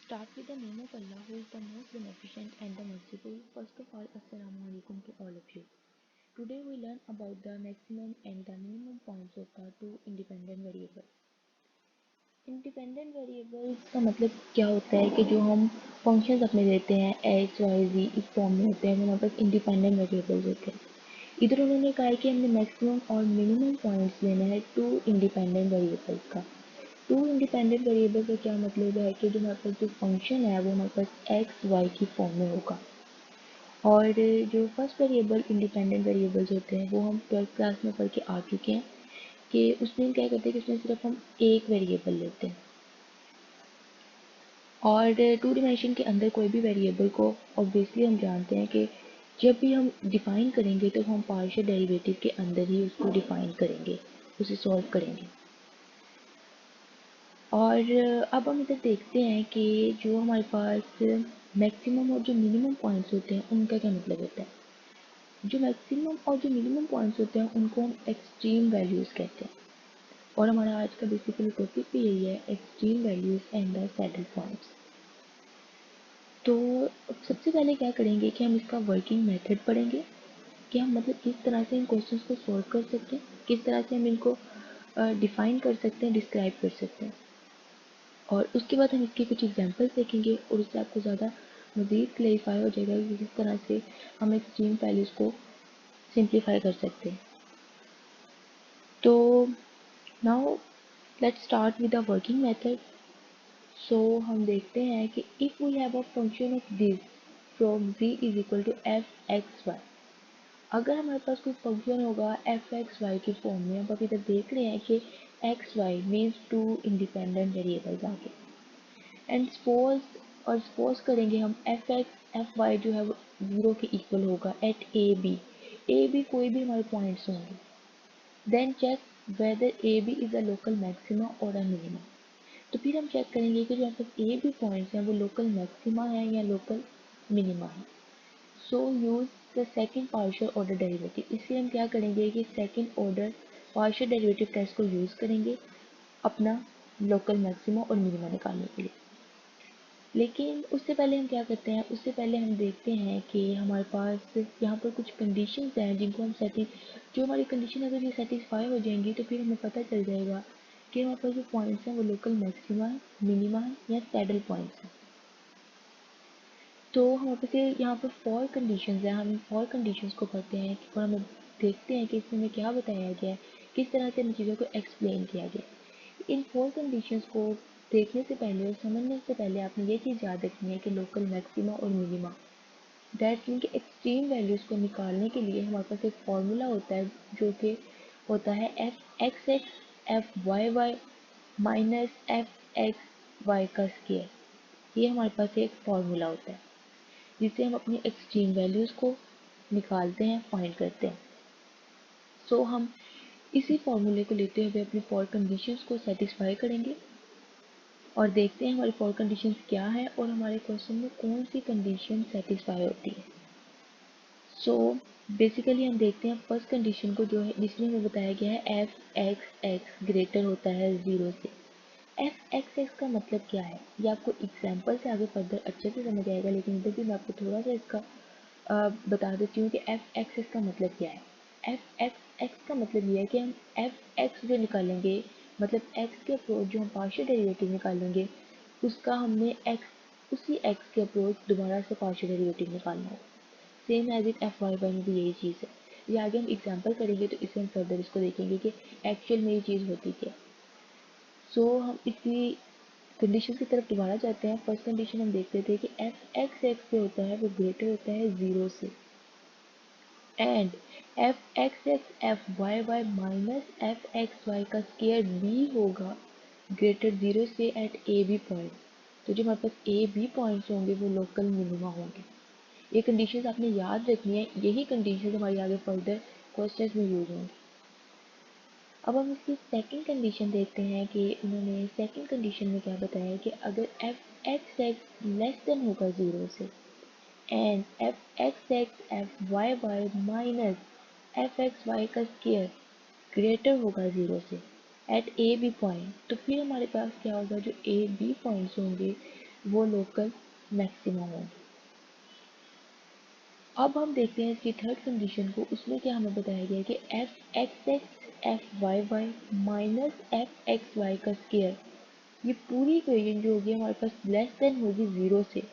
Start with the name of Allah, who is the most beneficent and the merciful. First of all, Assalamu alaikum to all of you. Today we learn about the maximum and the minimum points of the two independent variables. Independent variables का मतलब क्या होता है कि जो हम functions अपने देते हैं एक्स वाई जी इस फॉर्म में होते हैं, वो हमारे पास इंडिपेंडेंट वेरिएबल्स होते हैं। इधर उन्होंने कहा है कि हमने मैक्सिमम और मिनिमम पॉइंट्स लेना है टू इंडिपेंडेंट वेरिएबल्स का। टू इंडिपेंडेंट वेरिएबल का क्या मतलब है कि जो हमारे पास जो फंक्शन है वो हमारे पास एक्स वाई की फॉर्म में होगा। और जो फर्स्ट वेरिएबल इंडिपेंडेंट वेरिएबल्स होते हैं वो हम 12th क्लास में पढ़ के आ चुके हैं कि उसमें हम क्या करते हैं कि उसमें सिर्फ हम एक वेरिएबल लेते हैं और टू डिमेंशन के अंदर कोई भी वेरिएबल को ऑब्वियसली हम जानते हैं कि जब भी हम डिफाइन करेंगे तो हम पार्शियल डेरिवेटिव के अंदर ही उसको डिफाइन करेंगे, उसे सॉल्व करेंगे। और अब हम इधर देखते हैं कि जो हमारे पास मैक्सिमम और जो मिनिमम पॉइंट्स होते हैं उनका क्या मतलब होता है। जो मैक्सिमम और जो मिनिमम पॉइंट्स होते हैं उनको हम एक्सट्रीम वैल्यूज़ कहते हैं और हमारा आज का बेसिकली टॉपिक भी यही है, extreme values and the saddle points. तो सबसे पहले क्या करेंगे कि हम इसका वर्किंग मेथड पढ़ेंगे कि हम मतलब किस तरह से इन क्वेश्चंस को सॉल्व कर सकते हैं, किस तरह से हम इनको डिफाइन कर सकते हैं, डिस्क्राइब कर सकते हैं। और उसके बाद हम इसके कुछ एग्जांपल्स देखेंगे और उससे आपको ज़्यादा मज़ीद क्लेरिफाई हो जाएगा कि किस तरह से हम एक्सट्रीम वैल्यूज़ को सिंप्लीफाई कर सकते हैं। तो now let's start with the working method. So हम देखते हैं कि if we have a function of this from z is equal to F X Y. अगर हमारे पास कोई फंक्शन होगा एफ एक्स वाई की फॉर्म में, हम अभी तक देख रहे हैं कि X Y means two independent variables आगे एंड सपोज करेंगे हम एफ एक्स एफ वाई जो है वो ज़ीरो के इक्वल होगा एट ए बी कोई भी हमारे पॉइंट्स होंगे। Then check whether A B is a local maxima और अ मिनिमा। तो फिर हम चेक करेंगे कि जो हमारे पास ए बी पॉइंट्स हैं वो लोकल मैक्सिमा है या लोकल मिनिमा है। So use the second partial order derivative. इसलिए हम क्या करेंगे कि second order partial derivative test को यूज़ करेंगे अपना लोकल मैक्सिमा और मिनिमा निकालने के लिए। लेकिन उससे पहले हम क्या करते हैं, उससे पहले हम देखते हैं कि हमारे पास यहाँ पर कुछ कंडीशंस हैं जिनको हम जो हमारी कंडीशन अगर ये सेटिस्फाई हो जाएंगी तो फिर हमें पता चल जाएगा कि हमारे पास जो पॉइंट्स हैं वो लोकल मैक्सिमा है, मिनिमा है या सैडल पॉइंट्स हैं। तो हमारे पास ये यहाँ पर फॉर कंडीशंस है, हम फॉर कंडीशंस को पढ़ते हैं और हमें देखते हैं कि इसमें क्या बताया गया है, किस तरह से इन चीज़ों को एक्सप्लेन किया गया। इन फोर कंडीशंस को देखने से पहले और समझने से पहले आपने ये चीज़ याद रखनी है कि लोकल मैक्सिमा और मिनिमा दैट मीन कि एक्सट्रीम वैल्यूज़ को निकालने के लिए हमारे पास एक फार्मूला होता है जो कि होता है F X X F Y Y minus F X Y का स्क्वायर। ये हमारे पास एक फार्मूला होता है जिससे हम अपनी एक्सट्रीम वैल्यूज़ को निकालते हैं, फाइंड करते हैं। सो हम इसी फॉर्मूले को लेते हुए अपनी फॉर कंडीशंस को सेटिस्फाई करेंगे और देखते हैं हमारी फॉर कंडीशंस क्या है और हमारे क्वेश्चन में कौन सी कंडीशन सेटिस्फाई होती है। सो बेसिकली हम देखते हैं फर्स्ट कंडीशन को जो है जिसमें हमें बताया गया है एफ एक्स एक्स ग्रेटर होता है ज़ीरो से। एफ एक्स एक्स का मतलब क्या है ये आपको एग्जाम्पल से आगे फर्दर अच्छे से समझ आएगा, लेकिन इधर भी मैं आपको थोड़ा सा इसका बता देती हूँ कि एफ एक्स एक्स का मतलब क्या है। एफ एक्स एक्स का मतलब ये है कि हम एफ एक्स जो निकालेंगे मतलब एक्स के अप्रोच जो हम पार्शियल डेरिवेटिव निकालेंगे उसका हमने एक्स उसी एक्स के अप्रोच दोबारा से पार्शियल डेरिवेटिव निकालना है। Same as it F Y Y में भी यही चीज़ है। ये आगे हम एग्जाम्पल करेंगे तो इससे हम फर्दर इसको देखेंगे कि एक्चुअल में ये चीज़ होती क्या। सो हम इसी कंडीशन की तरफ दोबारा जाते हैं। फर्स्ट कंडीशन हम देखते थे कि एफ एक्स एक्स जो होता है वो ग्रेटर होता है ज़ीरो से and F X X F Y Y minus F X Y का स्केयर बी होगा ग्रेटर ज़ीरो से एट ए बी पॉइंट। तो जो हमारे पास ए बी पॉइंट्स होंगे वो लोकल मिनिमा होंगे। ये कंडीशंस आपने याद रखनी है, यही कंडीशंस हमारी आगे फर्दर क्वेश्चंस में यूज होंगी। अब हम इसकी सेकंड कंडीशन देखते हैं कि उन्होंने सेकंड कंडीशन में क्या बताया कि अगर F X X less than होगा ज़ीरो से and F X X F Y Y minus F X Y का स्केयर ग्रेटर होगा ज़ीरो से एट ए बी पॉइंट, तो फिर हमारे पास क्या होगा जो ए बी पॉइंट्स होंगे वो लोकल मैक्सिमम होंगे। अब हम देखते हैं इसकी थर्ड कंडीशन को। उसमें क्या हमें बताया गया है कि F X X F Y Y minus F X Y का स्केयर, ये पूरी इक्वेशन जो होगी हमारे पास लेस देन होगी 0 से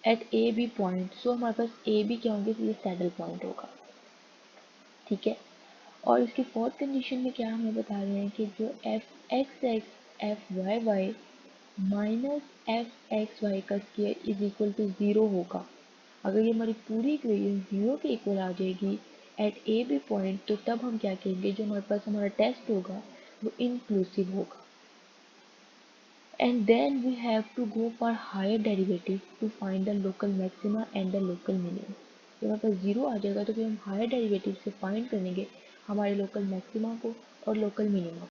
एट ए बी पॉइंट। सो हमारे पास ए बी क्या होंगे, ये सैडल पॉइंट होगा, ठीक है। और इसकी फोर्थ कंडीशन में क्या हमें बता रहे हैं कि जो F X X F Y Y minus F X Y का स्केयर इज इक्वल टू 0 होगा। अगर ये हमारी पूरी इक्वेशन 0 के इक्वल आ जाएगी एट ए बी पॉइंट, तो तब हम क्या कहेंगे, जो हमारे पास हमारा टेस्ट होगा वो इंक्लूसिव होगा। And then we have to go for higher derivative to find the local maxima and the local minimum। जब हमारे पास 0 आ जाएगा तो फिर हम हायर डेरिवेटिव से फाइंड करेंगे हमारे लोकल मैक्सिमा को और लोकल मिनिमा।